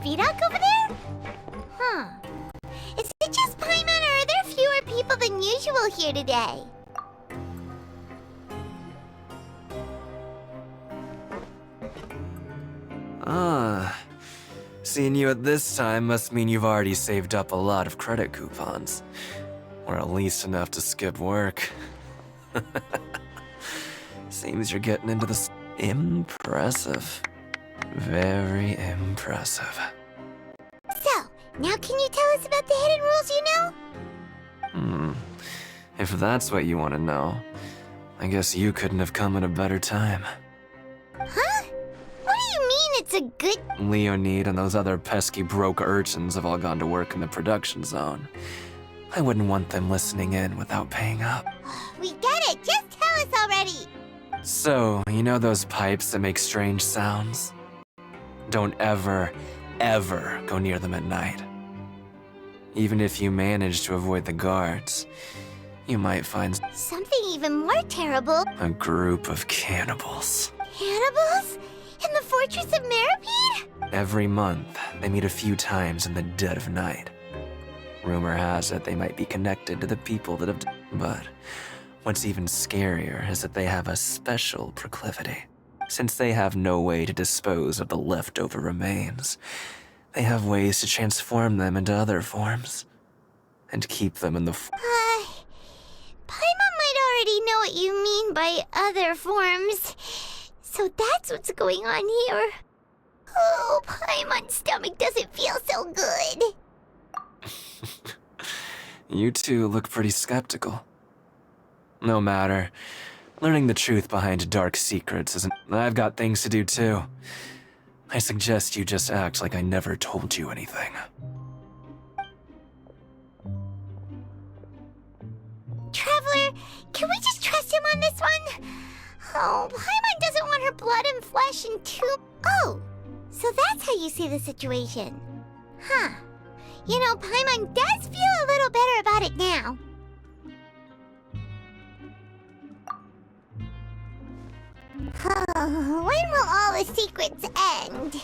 Vidoc over there? Huh. Is it just Paimon, or are there fewer people than usual here today? Seeing you at this time must mean you've already saved up a lot of credit coupons. Or at least enough to skip work. Seems you're getting into this. Impressive. Very impressive. So, now can you tell us about the hidden rules you know? If that's what you want to know, I guess you couldn't have come at a better time. Huh? What do you mean it's a good... Leonid and those other pesky broke urchins have all gone to work in the production zone. I wouldn't want them listening in without paying up. We get it! Just tell us already! So, you know those pipes that make strange sounds? Don't ever, ever go near them at night. Even if you manage to avoid the guards, you might find something even more terrible. A group of cannibals. Cannibals? In the fortress of Meripede? Every month, they meet a few times in the dead of night. Rumor has it they might be connected to the people that have... But what's even scarier is that they have a special proclivity. Since they have no way to dispose of the leftover remains, they have ways to transform them into other forms. And keep them in the... Paimon might already know what you mean by other forms. So that's what's going on here. Oh, Paimon's stomach doesn't feel so good. You two look pretty skeptical. No matter. Learning the truth behind dark secrets isn't... I've got things to do too. I suggest you just act like I never told you anything. Traveler, can we just trust him on this one? Oh, Paimon doesn't want her blood and flesh and Oh, so that's how you see the situation. Huh. You know, Paimon does feel a little better about it now. When will all the secrets end?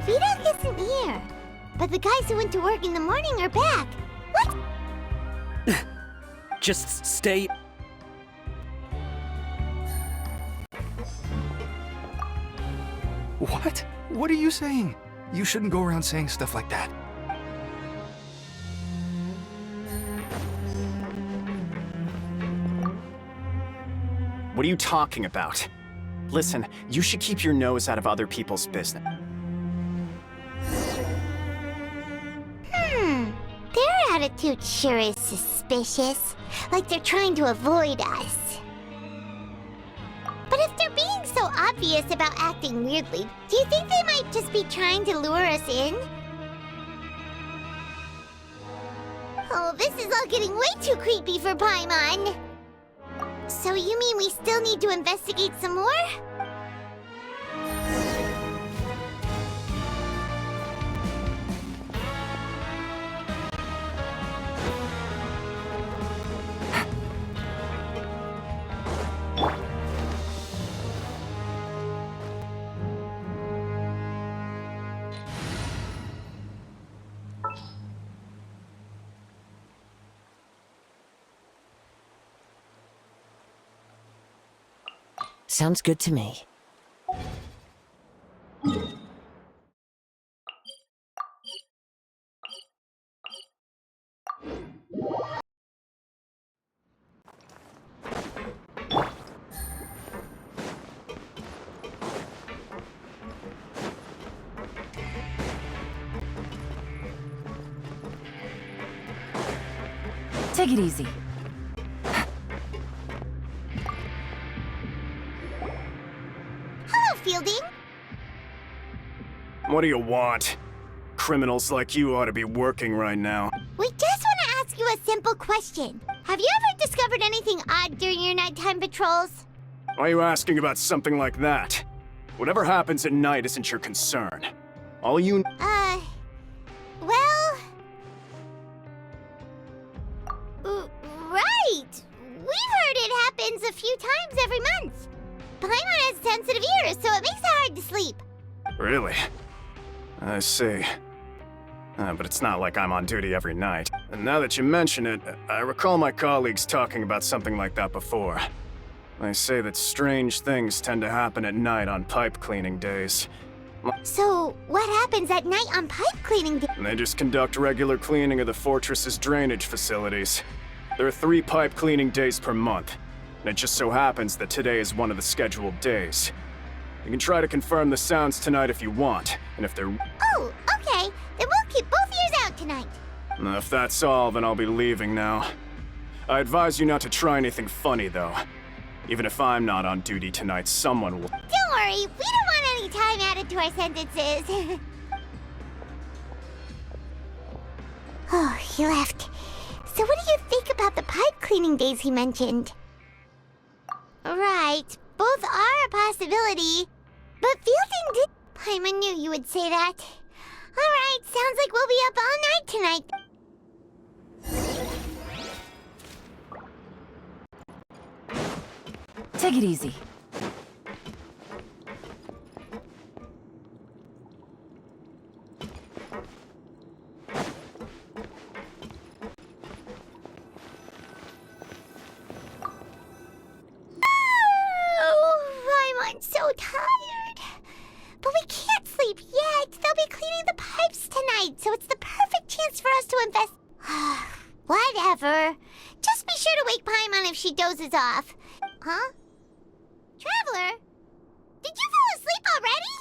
Vidoc isn't here. But the guys who went to work in the morning are back. What? Just stay... What? What are you saying? You shouldn't go around saying stuff like that. What are you talking about? Listen, you should keep your nose out of other people's business. Their attitude sure is suspicious. Like they're trying to avoid us. But if they're being so obvious about acting weirdly, do you think they might just be trying to lure us in? Oh, this is all getting way too creepy for Paimon. So you mean we still need to investigate some more? Sounds good to me. Take it easy. Fielding? What do you want? Criminals like you ought to be working right now. We just want to ask you a simple question. Have you ever discovered anything odd during your nighttime patrols? Why are you asking about something like that? Whatever happens at night isn't your concern. All you... Well... Right! We've heard it happens a few times every month. Paimon has sensitive ears, so it makes it hard to sleep. Really? I see. But it's not like I'm on duty every night. And now that you mention it, I recall my colleagues talking about something like that before. They say that strange things tend to happen at night on pipe cleaning days. So, what happens at night on pipe cleaning day? They just conduct regular cleaning of the fortress's drainage facilities. There are 3 pipe cleaning days per month, and it just so happens that today is one of the scheduled days. You can try to confirm the sounds tonight if you want, and if they're... Oh, okay. Then we'll keep both ears out tonight. If that's all, then I'll be leaving now. I advise you not to try anything funny, though. Even if I'm not on duty tonight, someone will... Don't worry, we don't want any time added to our sentences. Oh, he left. So what do you think about the pipe cleaning days he mentioned? Right, both are a possibility. But Fielding did... Paimon knew you would say that. Alright, sounds like we'll be up all night tonight. Take it easy. Oh, I'm so tired. But we can't sleep yet. They'll be cleaning the pipes tonight, so it's the perfect chance for us to invest... Whatever. Just be sure to wake Paimon if she dozes off. Huh? Traveler? Did you fall asleep already?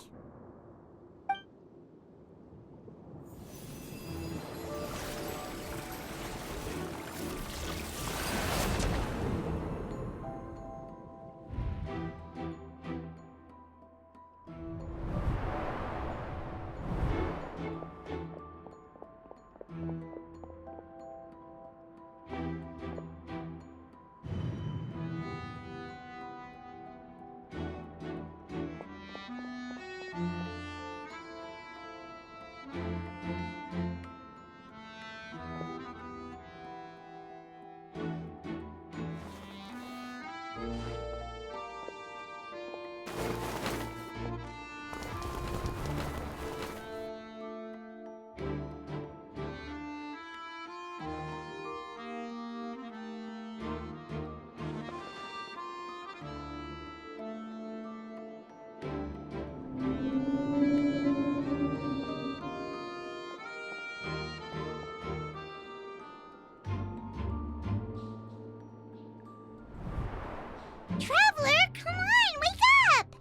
Traveler, come on, wake up!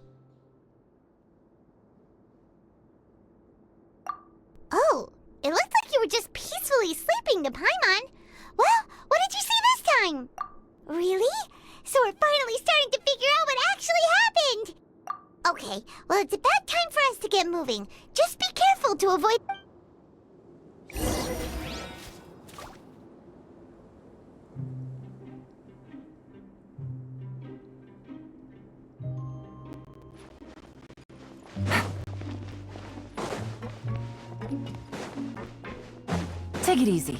Oh, it looked like you were just peacefully sleeping to Paimon. Well, what did you see this time? Really? So we're finally starting to figure out what actually happened! Okay, well it's about time for us to get moving. Just be careful to avoid... Take it easy.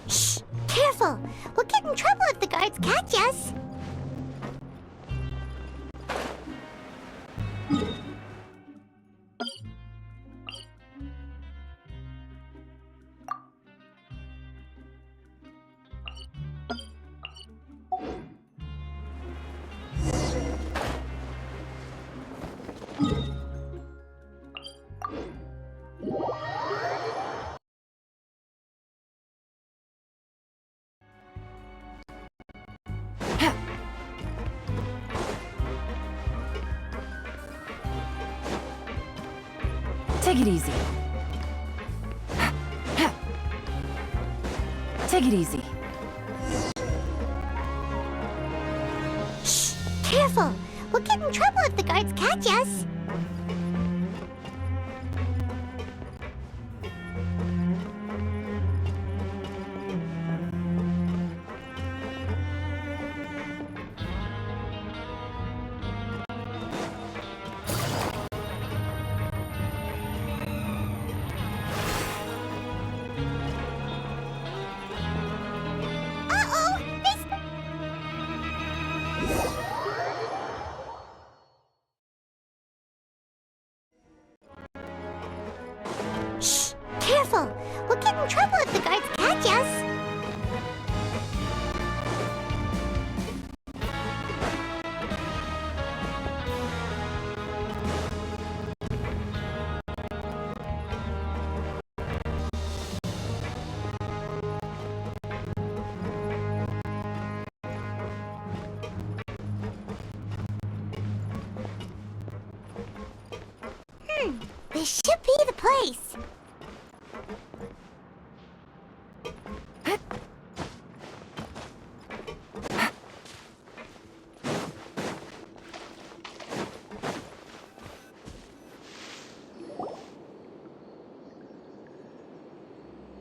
Shh! Careful! We'll get in trouble if the guards catch us. Take it easy. Take it easy. Shh! Careful! We'll get in trouble if the guards catch us. in trouble if the guards catch us. This should be the place.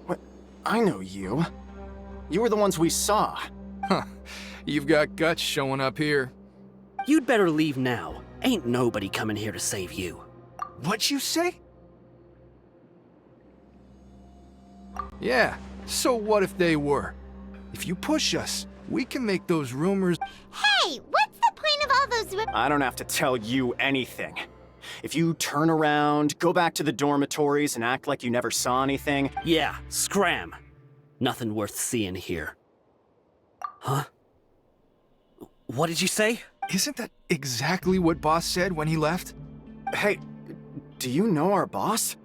What? I know you. You were the ones we saw. Huh. You've got guts showing up here. You'd better leave now. Ain't nobody coming here to save you. What'd you say? Yeah, so what if they were? If you push us, we can make those rumors. Hey, what's the point of all those I don't have to tell you anything. If you turn around, go back to the dormitories, and act like you never saw anything. Yeah, scram. Nothing worth seeing here. Huh? What did you say? Isn't that exactly what Boss said when he left? Hey, do you know our boss?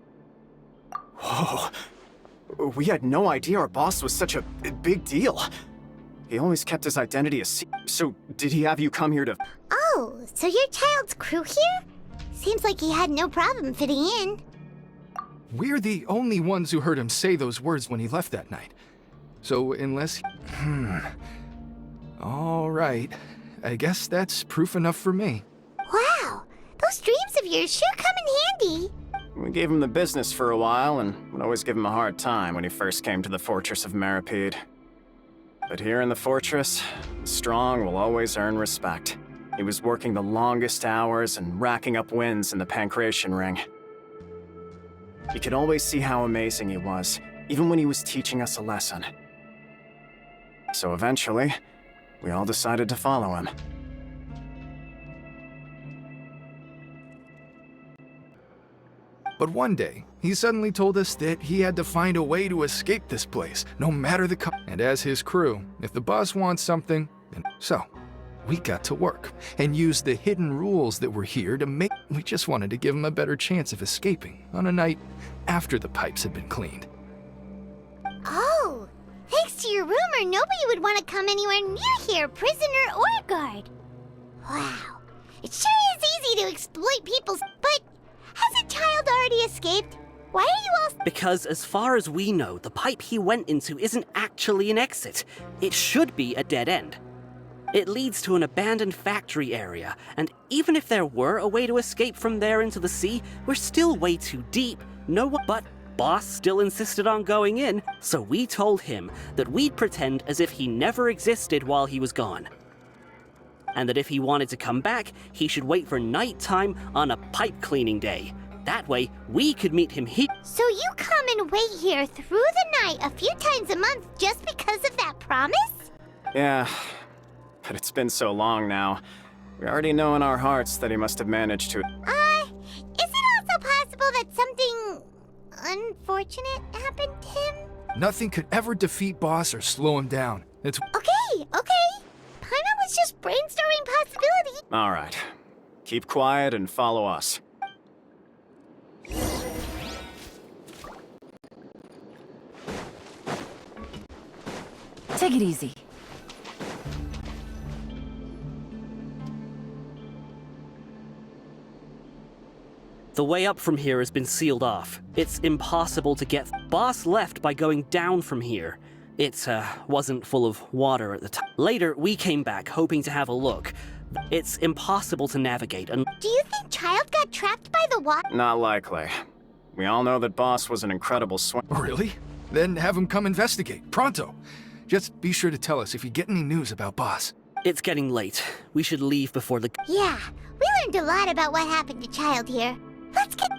Whoa. We had no idea our boss was such a big deal. He always kept his identity a secret. So, did he have you come here to... Oh, so your child's crew here? Seems like he had no problem fitting in. We're the only ones who heard him say those words when he left that night. So, unless... All right. I guess that's proof enough for me. Wow, those dreams of yours sure come in handy. We gave him the business for a while, and would always give him a hard time when he first came to the fortress of Meripede. But here in the fortress, the strong will always earn respect. He was working the longest hours and racking up wins in the Pancration Ring. You could always see how amazing he was, even when he was teaching us a lesson. So eventually, we all decided to follow him. But one day, he suddenly told us that he had to find a way to escape this place, no matter the cost. And as his crew, if the boss wants something, then so. We got to work, and used the hidden rules that were here to make... We just wanted to give him a better chance of escaping on a night after the pipes had been cleaned. Oh, thanks to your rumor, nobody would want to come anywhere near here, prisoner or guard. Wow, it sure is easy to exploit people's... But has a child already escaped? Why are you all... Because as far as we know, the pipe he went into isn't actually an exit. It should be a dead end. It leads to an abandoned factory area, and even if there were a way to escape from there into the sea, we're still way too deep. No one but Boss still insisted on going in, so we told him that we'd pretend as if he never existed while he was gone. And that if he wanted to come back, he should wait for nighttime on a pipe cleaning day. That way, we could meet him here. So you come and wait here through the night a few times a month just because of that promise? Yeah, but it's been so long now. We already know in our hearts that he must have managed to... Is it also possible that something unfortunate happened to him? Nothing could ever defeat Boss or slow him down. It's... Okay. Paimon was just brainstorming possibilities. All right. Keep quiet and follow us. Take it easy. The way up from here has been sealed off. It's impossible to get. Boss left by going down from here. It wasn't full of water at the time. Later, we came back hoping to have a look. It's impossible to navigate and... Do you think Child got trapped by the water? Not likely. We all know that Boss was an incredible swimmer. Really? Then have him come investigate, pronto. Just be sure to tell us if you get any news about Boss. It's getting late. We should leave before the... Yeah, we learned a lot about what happened to Child here. Let's get...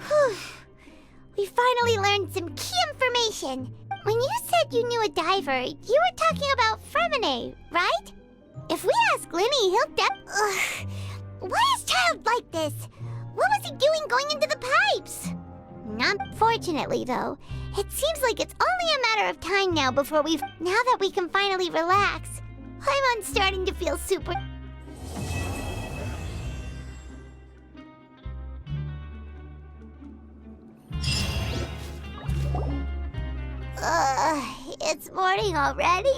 Whew. We finally learned some key information. When you said you knew a diver, you were talking about Fremine, right? If we ask Lenny, he'll Why is Childe like this? What was he doing going into the pipes? Unfortunately, though, it seems like it's only a matter of time now before now that we can finally relax. I'm starting to feel super... It's morning already?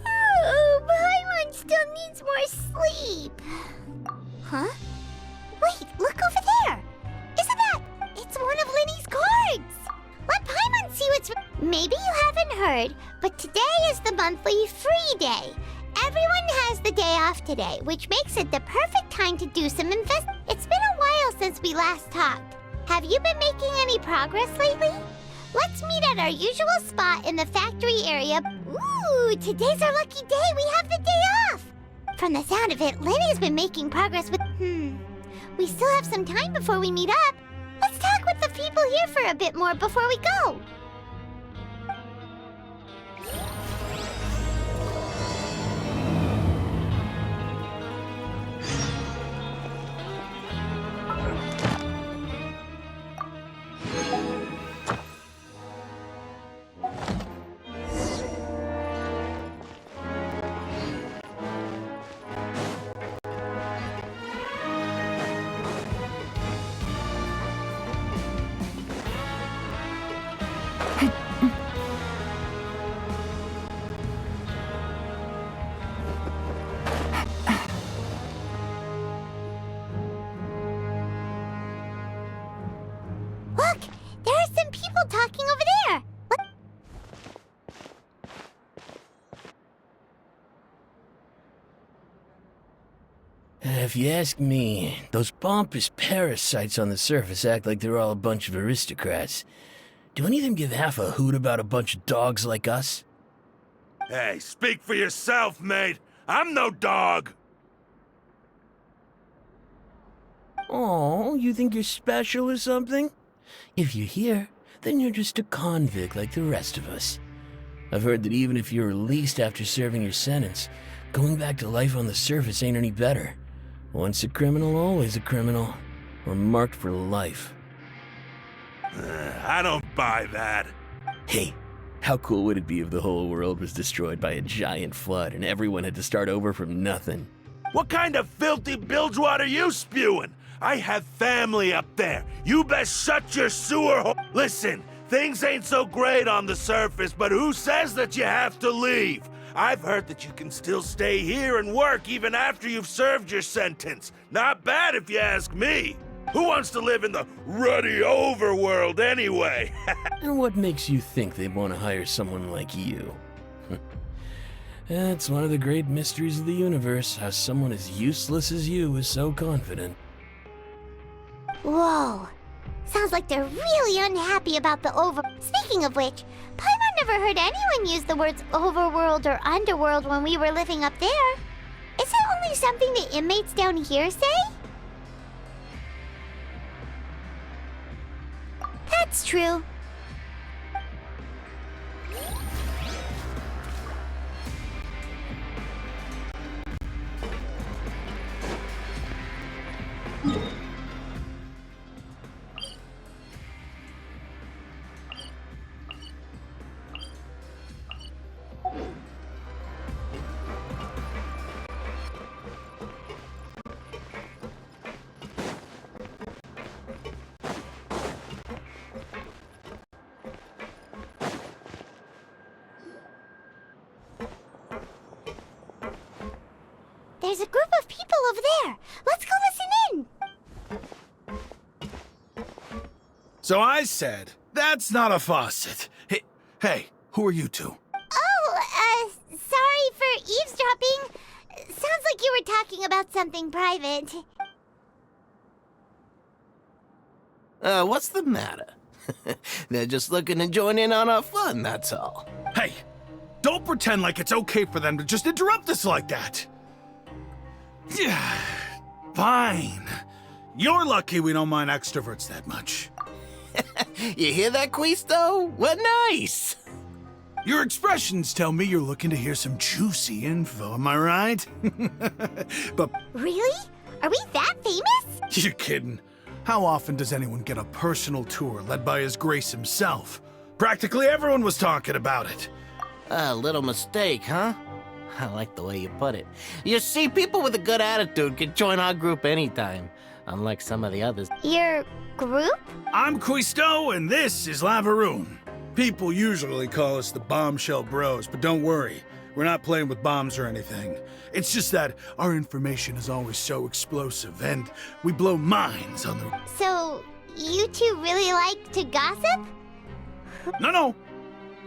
Oh, Paimon still needs more sleep. Huh? Wait, look over there! Isn't that... It's one of Lenny's cards! Let Paimon see what's... Maybe you haven't heard, but today is the monthly free day. Everyone has the day off today, which makes it the perfect time to do some It's been a while since we last talked. Have you been making any progress lately? Let's meet at our usual spot in the factory area. Ooh, today's our lucky day. We have the day off. From the sound of it, Lenny's been making progress with... We still have some time before we meet up. Let's talk with the people here for a bit more before we go. Look, there are some people talking over there. If you ask me, those pompous parasites on the surface act like they're all a bunch of aristocrats. Do any of them give half a hoot about a bunch of dogs like us? Hey, speak for yourself, mate. I'm no dog. Oh, you think you're special or something? If you're here, then you're just a convict like the rest of us. I've heard that even if you're released after serving your sentence, going back to life on the surface ain't any better. Once a criminal, always a criminal. Or marked for life. I don't buy that. Hey, how cool would it be if the whole world was destroyed by a giant flood and everyone had to start over from nothing? What kind of filthy bilge water you spewing? I have family up there. You best shut your sewer hole. Listen, things ain't so great on the surface, but who says that you have to leave? I've heard that you can still stay here and work even after you've served your sentence. Not bad if you ask me. Who wants to live in the ruddy overworld anyway? And what makes you think they'd want to hire someone like you? It's one of the great mysteries of the universe, how someone as useless as you is so confident. Whoa. Sounds like they're really unhappy about the Speaking of which, Paimon never heard anyone use the words overworld or underworld when we were living up there. Is it only something the inmates down here say? That's true. There's a group of people over there. Let's go listen in. So I said, that's not a faucet. Hey, who are you two? Oh, sorry for eavesdropping. Sounds like you were talking about something private. What's the matter? They're just looking to join in on our fun, that's all. Hey, don't pretend like it's okay for them to just interrupt us like that. Yeah, fine. You're lucky we don't mind extroverts that much. You hear that, Quisto? We're nice. Your expressions tell me you're looking to hear some juicy info, am I right? But Really? Are we that famous? you're kidding. How often does anyone get a personal tour led by His Grace himself? Practically everyone was talking about it. A little mistake, huh? I like the way you put it. You see, people with a good attitude can join our group anytime, unlike some of the others. Your group? I'm Quisto, and this is Lavaroon. People usually call us the Bombshell Bros, but don't worry. We're not playing with bombs or anything. It's just that our information is always so explosive, and we blow minds on the... So, you two really like to gossip? No.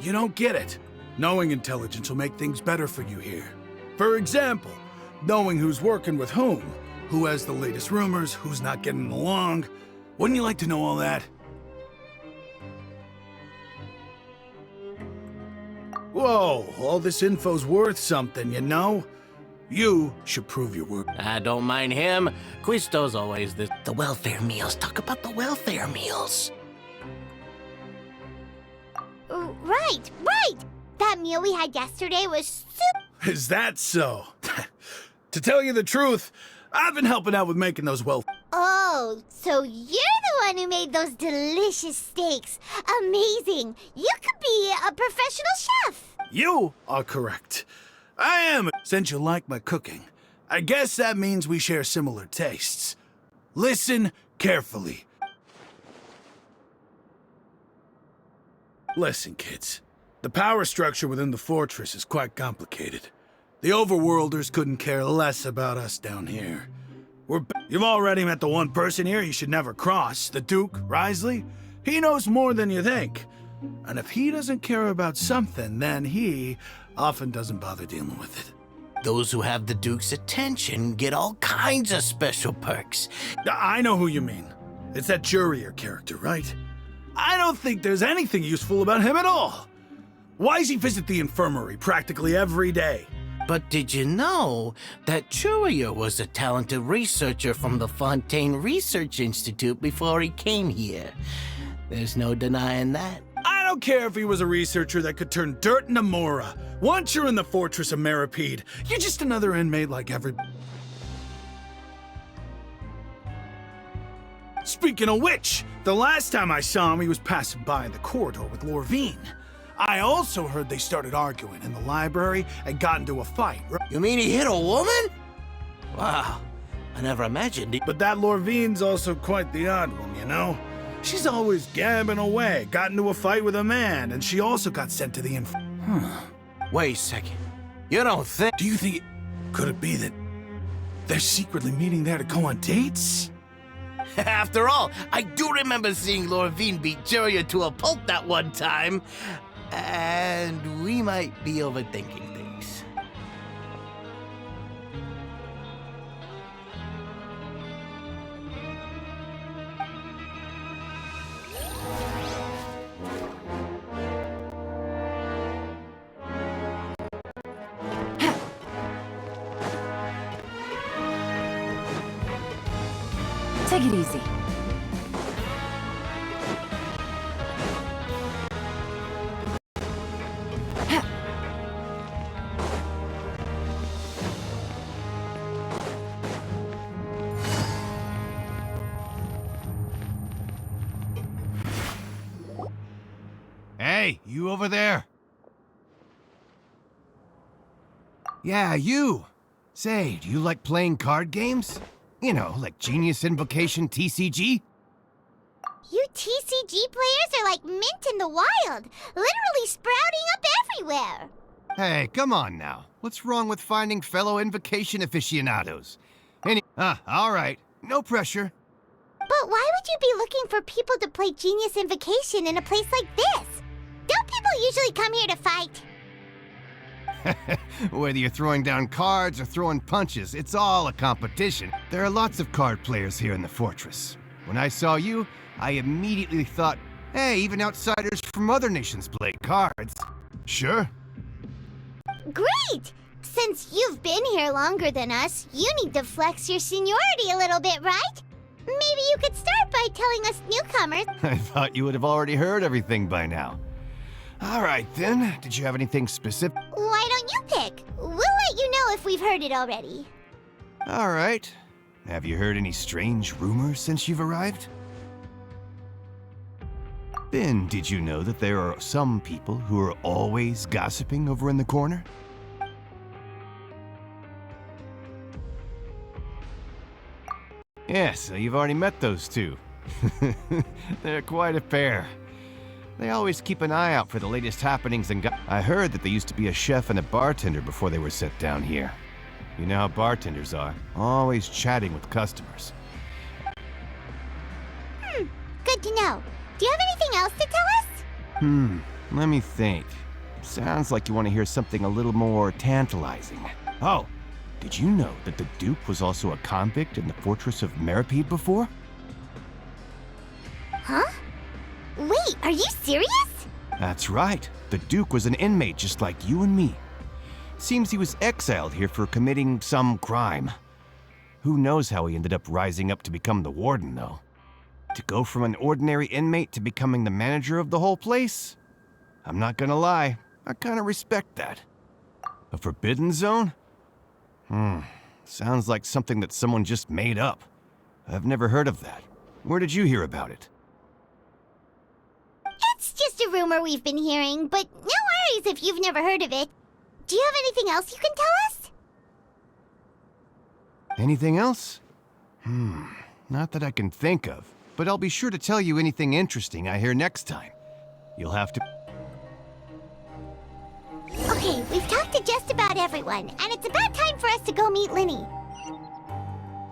You don't get it. Knowing intelligence will make things better for you here. For example, knowing who's working with who has the latest rumors, who's not getting along. Wouldn't you like to know all that? Whoa, all this info's worth something, you know? You should prove your worth. I don't mind him. Quisto's always the welfare meals. Talk about the welfare meals. Right. That meal we had yesterday was super... Is that so? To tell you the truth, I've been helping out with making those Oh, so you're the one who made those delicious steaks. Amazing. You could be a professional chef. You are correct. I am. Since you like my cooking, I guess that means we share similar tastes. Listen carefully. Listen, kids. The power structure within the fortress is quite complicated. The overworlders couldn't care less about us down here. You've already met the one person here you should never cross, the Duke, Risley. He knows more than you think. And if he doesn't care about something, then he often doesn't bother dealing with it. Those who have the Duke's attention get all kinds of special perks. I know who you mean. It's that Jurier character, right? I don't think there's anything useful about him at all. Why does he visit the infirmary practically every day? But did you know that Jurier was a talented researcher from the Fontaine Research Institute before he came here? There's no denying that. I don't care if he was a researcher that could turn dirt into Mora. Once you're in the Fortress of Meripede, you're just another inmate like every... Speaking of which, the last time I saw him, he was passing by in the corridor with Lorvine. I also heard they started arguing in the library and got into a fight. You mean he hit a woman? Wow, I never imagined it. But that Lorvine's also quite the odd one, you know? She's always gabbing away, got into a fight with a man, and she also got sent to the Wait a second. You don't think... Do you think... Could it be that they're secretly meeting there to go on dates? After all, I do remember seeing Lorvine beat Jurier to a pulp that one time. And we might be overthinking things. Take it easy. Hey, you over there? Yeah, you. Say, do you like playing card games? You know, like Genius Invocation TCG? You TCG players are like mint in the wild, literally sprouting up everywhere. Hey, come on now. What's wrong with finding fellow Invocation aficionados? All right. No pressure. But why would you be looking for people to play Genius Invocation in a place like this? Don't people usually come here to fight? Whether you're throwing down cards or throwing punches, it's all a competition. There are lots of card players here in the fortress. When I saw you, I immediately thought, hey, even outsiders from other nations play cards. Sure. Great! Since you've been here longer than us, you need to flex your seniority a little bit, right? Maybe you could start by telling us newcomers. I thought you would have already heard everything by now. All right, then. Did you have anything specific? Why don't you pick? We'll let you know if we've heard it already. All right. Have you heard any strange rumors since you've arrived? Ben, did you know that there are some people who are always gossiping over in the corner? Yes, so you've already met those two. They're quite a pair. They always keep an eye out for the latest happenings and I heard that they used to be a chef and a bartender before they were set down here. You know how bartenders are, always chatting with customers. Good to know. Do you have anything else to tell us? Let me think. Sounds like you want to hear something a little more tantalizing. Oh, did you know that the Duke was also a convict in the fortress of Meripede before? Huh? Wait, are you serious? That's right. The Duke was an inmate just like you and me. Seems he was exiled here for committing some crime. Who knows how he ended up rising up to become the warden, though. To go from an ordinary inmate to becoming the manager of the whole place? I'm not gonna lie, I kinda respect that. A forbidden zone? Sounds like something that someone just made up. I've never heard of that. Where did you hear about it? It's just a rumor we've been hearing, but no worries if you've never heard of it. Do you have anything else you can tell us? Anything else? Not that I can think of, but I'll be sure to tell you anything interesting I hear next time. You'll have to... Okay, we've talked to just about everyone, and it's about time for us to go meet Linny.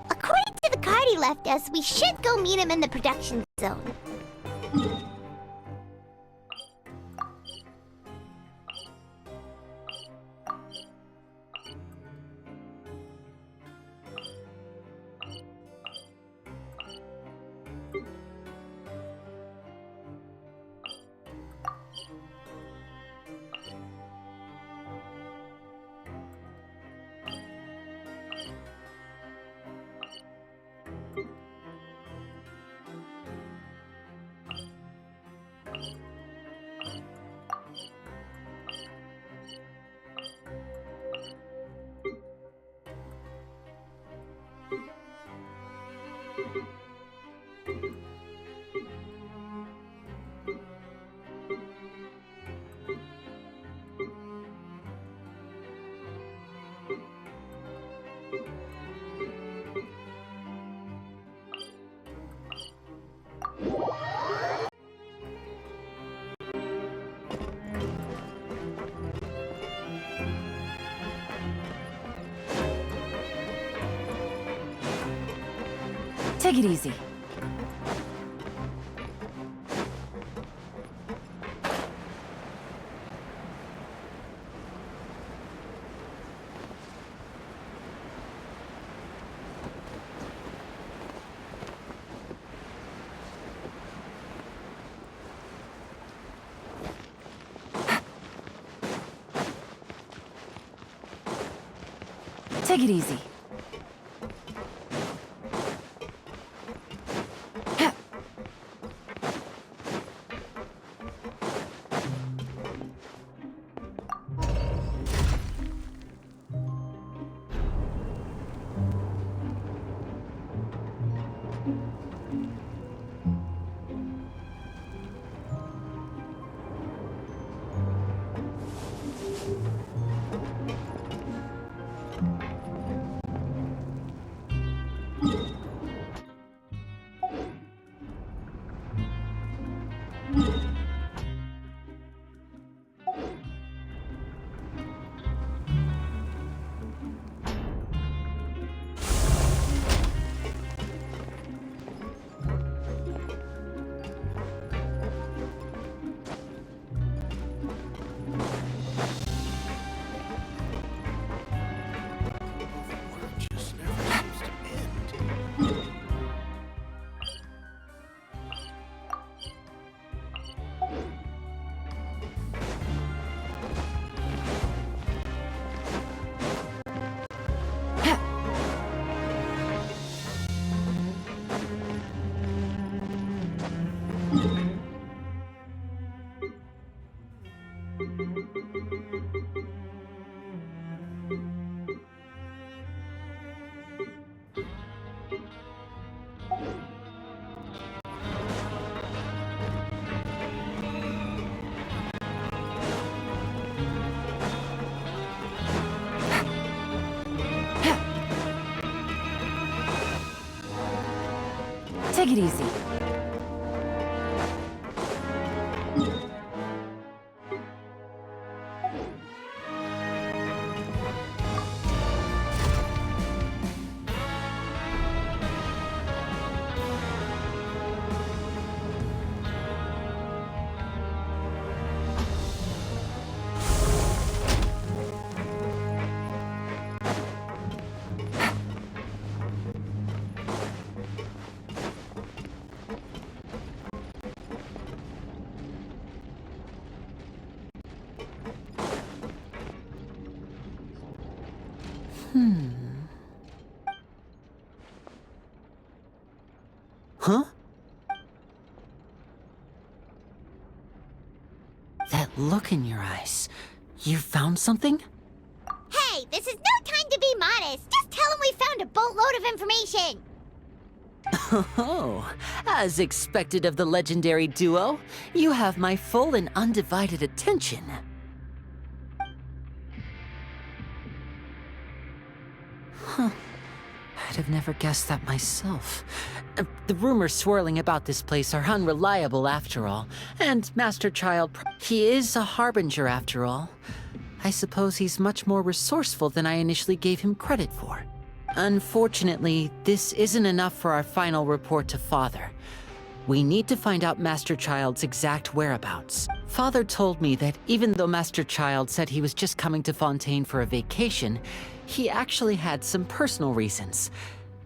According to the card he left us, we should go meet him in the production zone. Take it easy. Take it easy. Take it easy. Huh? That look in your eyes. You found something? Hey, this is no time to be modest. Just tell him we found a boatload of information. Oh, as expected of the legendary duo, you have my full and undivided attention. Huh. I'd have never guessed that myself. The rumors swirling about this place are unreliable after all, and Master Child, he is a harbinger after all. I suppose he's much more resourceful than I initially gave him credit for. Unfortunately, this isn't enough for our final report to Father. We need to find out Master Child's exact whereabouts. Father told me that even though Master Child said he was just coming to Fontaine for a vacation, he actually had some personal reasons.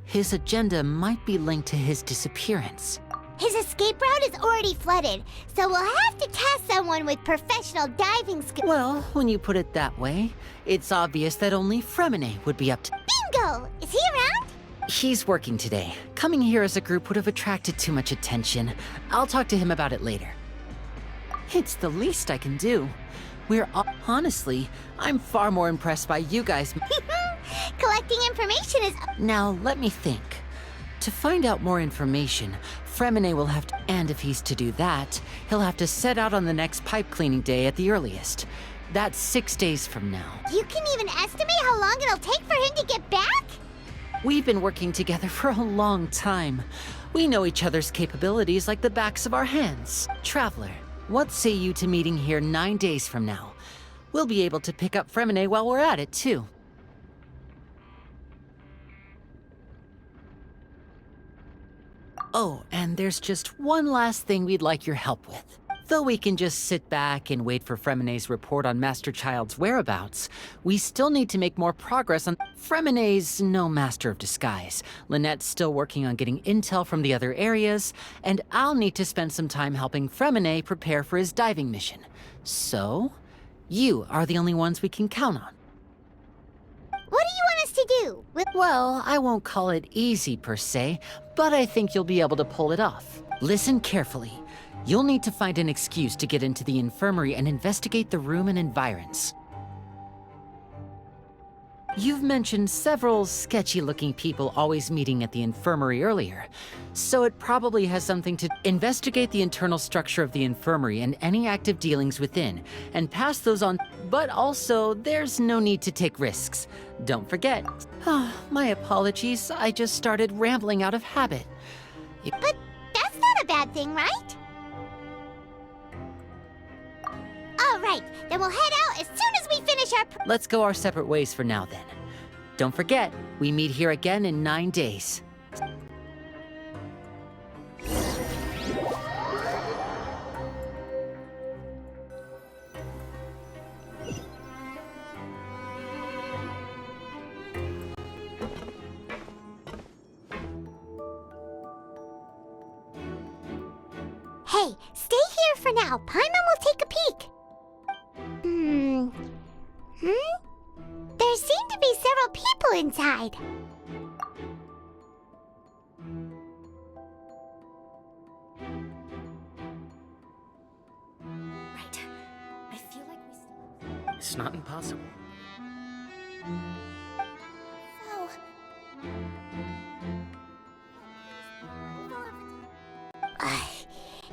His agenda might be linked to his disappearance. His escape route is already flooded, so we'll have to task someone with professional diving skills. Well, when you put it that way, it's obvious that only Fremine would be up to— Bingo! Is he around? He's working today. Coming here as a group would have attracted too much attention. I'll talk to him about it later. It's the least I can do. Honestly, I'm far more impressed by you guys. Collecting information is— Now, let me think. To find out more information, Fremine will have to— And if he's to do that, he'll have to set out on the next pipe cleaning day at the earliest. That's 6 days from now. You can even estimate how long it'll take for him to get back? We've been working together for a long time. We know each other's capabilities like the backs of our hands. Traveler, what say you to meeting here 9 days from now? We'll be able to pick up Fremine while we're at it, too. Oh, and there's just one last thing we'd like your help with. Though we can just sit back and wait for Fremine's report on Master Child's whereabouts, we still need to make more progress on— Fremine's no master of disguise. Lynette's still working on getting intel from the other areas, and I'll need to spend some time helping Fremine prepare for his diving mission. So, you are the only ones we can count on. What do you want us to do? Well, I won't call it easy per se, but I think you'll be able to pull it off. Listen carefully. You'll need to find an excuse to get into the infirmary and investigate the room and environs. You've mentioned several sketchy-looking people always meeting at the infirmary earlier, so it probably has something to— Investigate the internal structure of the infirmary and any active dealings within, and pass those on— But also, there's no need to take risks. Don't forget. My apologies, I just started rambling out of habit. But that's not a bad thing, right? All right, then we'll head out as soon as we finish our— Let's go our separate ways for now, then. Don't forget, we meet here again in 9 days. Hey, stay here for now. Paimon will take a peek. There seem to be several people inside. Right. I feel like we still— It's not impossible. So...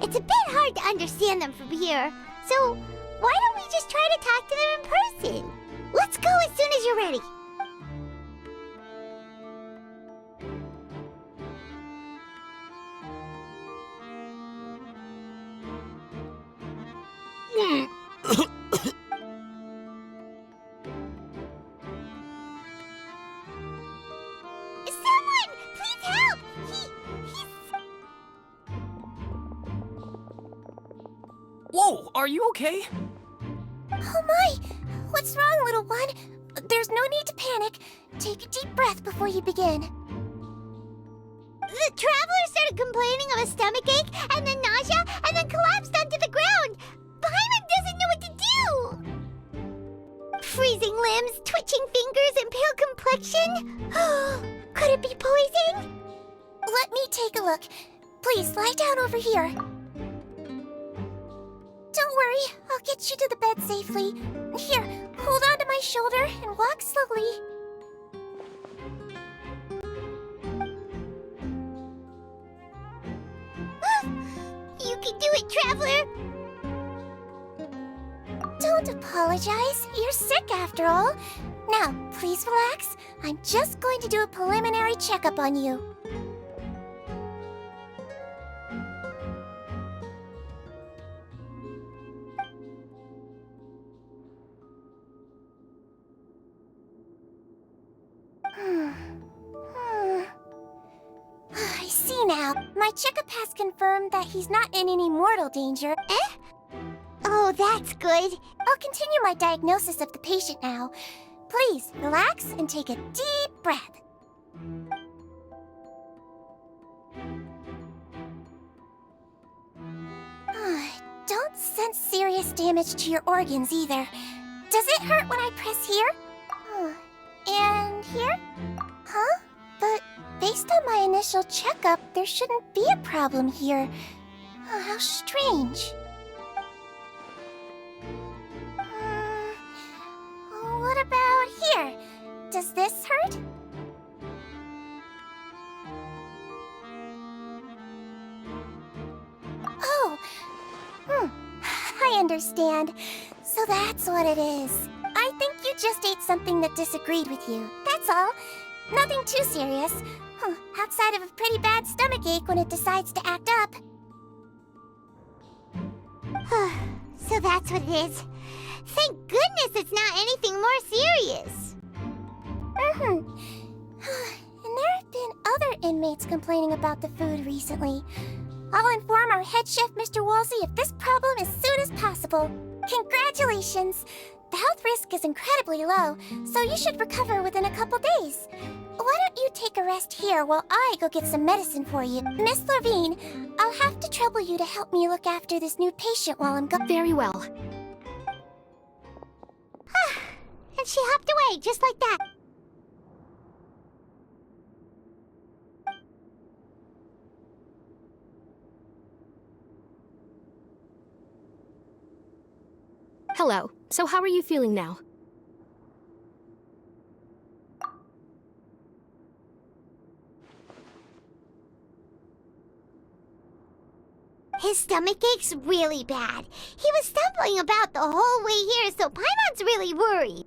It's a bit hard to understand them from here, so why don't we just try to talk to them in person? Let's go as soon as you're ready. are you okay? Oh my! What's wrong, little one? There's no need to panic. Take a deep breath before you begin. The traveler started complaining of a stomachache, and then nausea, and then collapsed onto the ground. Paimon doesn't know what to do! Freezing limbs, twitching fingers, and pale complexion? Could it be poison? Let me take a look. Please, lie down over here. Don't worry, I'll get you to the bed safely. Here, hold on to my shoulder and walk slowly. You can do it, Traveler! Don't apologize. You're sick after all. Now, please relax. I'm just going to do a preliminary checkup on you. I see now. My checkup has confirmed that he's not in any mortal danger. Eh? Oh, that's good. I'll continue my diagnosis of the patient now. Please, relax and take a deep breath. Don't sense serious damage to your organs either. Does it hurt when I press here? And here? Huh? But based on my initial checkup, there shouldn't be a problem here. How strange. What about here? Does this hurt? Oh, I understand. So that's what it is. I think you just ate something that disagreed with you. That's all. Nothing too serious. Outside of a pretty bad stomachache when it decides to act up. So that's what it is. Thank goodness it's not anything more serious. And there have been other inmates complaining about the food recently. I'll inform our head chef, Mr. Woolsey, of this problem as soon as possible. Congratulations! The health risk is incredibly low, so you should recover within a couple days. Why don't you take a rest here while I go get some medicine for you? Miss Levine, I'll have to trouble you to help me look after this new patient while I'm gone. Very well. And she hopped away just like that. Hello. So how are you feeling now? His stomachache's really bad. He was stumbling about the whole way here, so Paimon's really worried.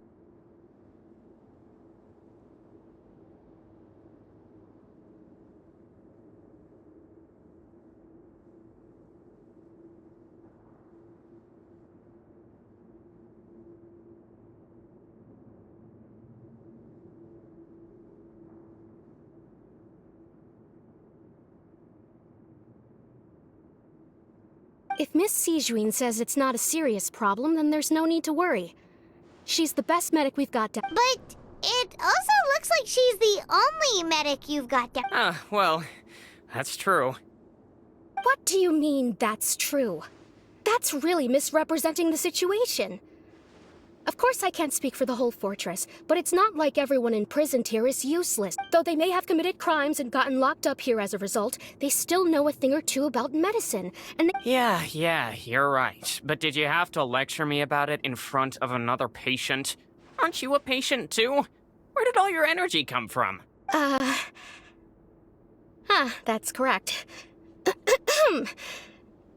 If Miss Sijuin says it's not a serious problem, then there's no need to worry. She's the best medic we've got down. But it also looks like she's the only medic you've got down. Well, that's true. What do you mean, that's true? That's really misrepresenting the situation. Of course I can't speak for the whole fortress, but it's not like everyone imprisoned here is useless. Though they may have committed crimes and gotten locked up here as a result, they still know a thing or two about medicine, and Yeah, you're right. But did you have to lecture me about it in front of another patient? Aren't you a patient too? Where did all your energy come from? That's correct.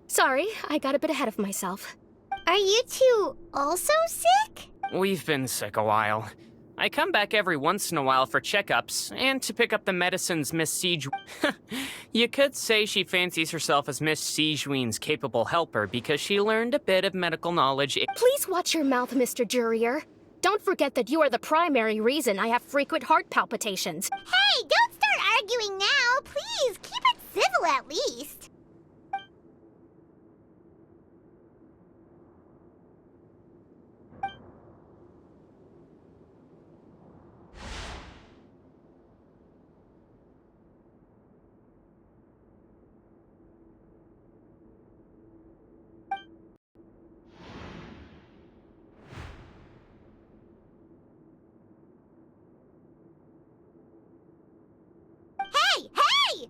Sorry, I got a bit ahead of myself. Are you two also sick? We've been sick a while. I come back every once in a while for checkups, and to pick up the medicines Miss Sijuin... You could say she fancies herself as Miss Sijuin's capable helper because she learned a bit of medical knowledge. Please watch your mouth, Mr. Jurier. Don't forget that you are the primary reason I have frequent heart palpitations. Hey, don't start arguing now! Please, keep it civil at least.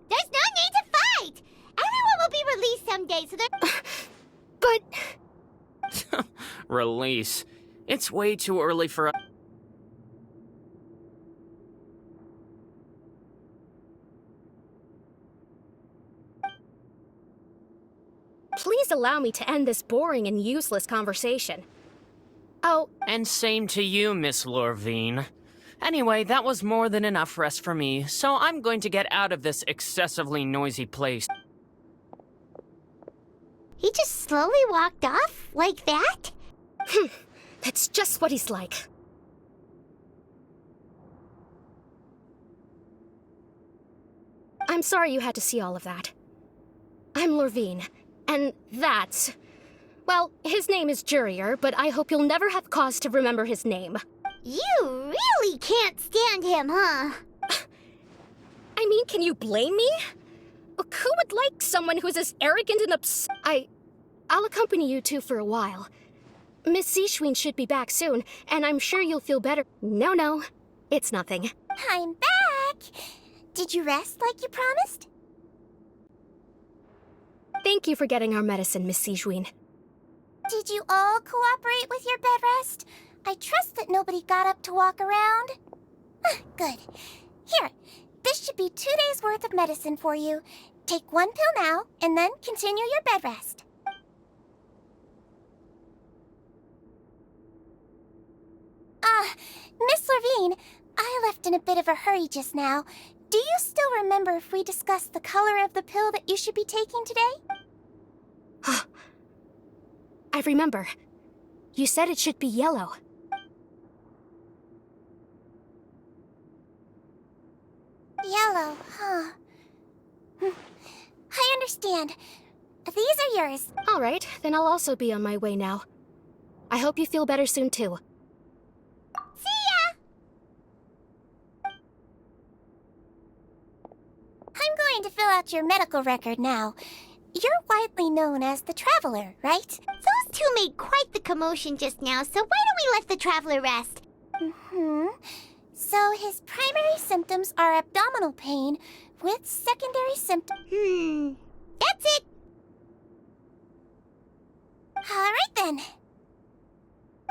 There's no need to fight! Everyone will be released someday, so they're... But... Release. It's way too early for... Please allow me to end this boring and useless conversation. Oh, And same to you, Miss Lorvine. Anyway, that was more than enough rest for me, so I'm going to get out of this excessively noisy place. He just slowly walked off? Like that? that's just what he's like. I'm sorry you had to see all of that. I'm Lorvine, and that's... Well, his name is Jurier, but I hope you'll never have cause to remember his name. You really can't stand him, huh? I mean, can you blame me? Who would like someone who's as arrogant and I'll accompany you two for a while. Miss Zishwin should be back soon, and I'm sure you'll feel better. No, it's nothing. I'm back! Did you rest like you promised? Thank you for getting our medicine, Miss Zishwin. Did you all cooperate with your bed rest? I trust that nobody got up to walk around. Good. Here, this should be 2 days' worth of medicine for you. Take 1 pill now, and then continue your bed rest. Miss Lorvine, I left in a bit of a hurry just now. Do you still remember if we discussed the color of the pill that you should be taking today? I remember. You said it should be yellow. Yellow, huh? I understand. These are yours. All right, then I'll also be on my way now. I hope you feel better soon, too. See ya! I'm going to fill out your medical record now. You're widely known as the Traveler, right? Those two made quite the commotion just now, so why don't we let the Traveler rest? So his primary symptoms are abdominal pain with secondary symptoms. That's it! Alright then.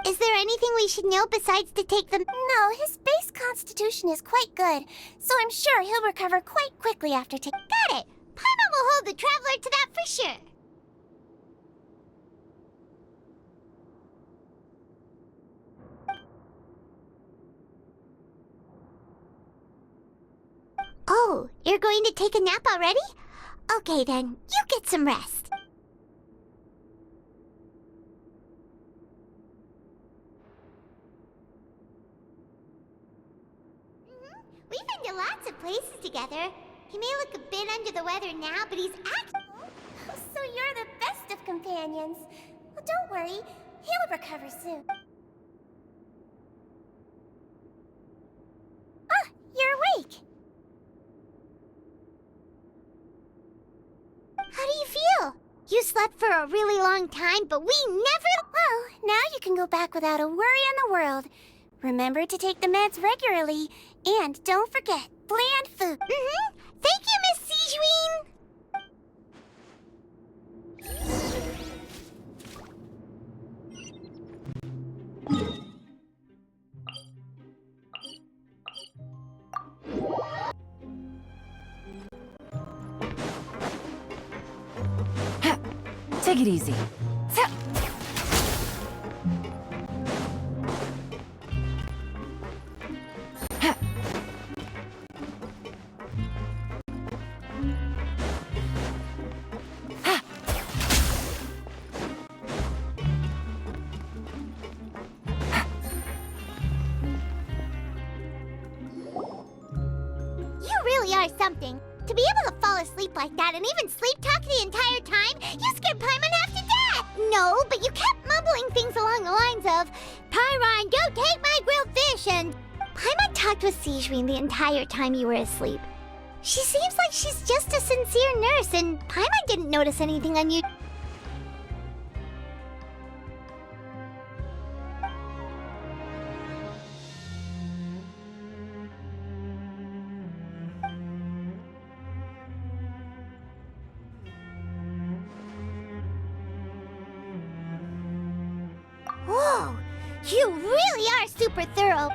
Is there anything we should know besides to take them? No, his base constitution is quite good, so I'm sure he'll recover quite quickly after taking... Got it! Paimon will hold the Traveler to that for sure. Oh, you're going to take a nap already? Okay then, you get some rest. We've been to lots of places together. He may look a bit under the weather now, but he's actually... So you're the best of companions. Well, don't worry. He'll recover soon. Ah, you're awake. How do you feel? You slept for a really long time, but we never... Well, now you can go back without a worry in the world. Remember to take the meds regularly, and don't forget, bland food. Thank you, Miss Zishwin! Take it easy. You really are something. To be able to fall asleep like that and even sleep talk the entire time, you scared Paimon half to death! No, but you kept mumbling things along the lines of, Pyron, don't take my grilled fish, and... Paimon talked with Zishwin the entire time you were asleep. She seems like she's just a sincere nurse, and Paimon didn't notice anything unusual. You really are super thorough.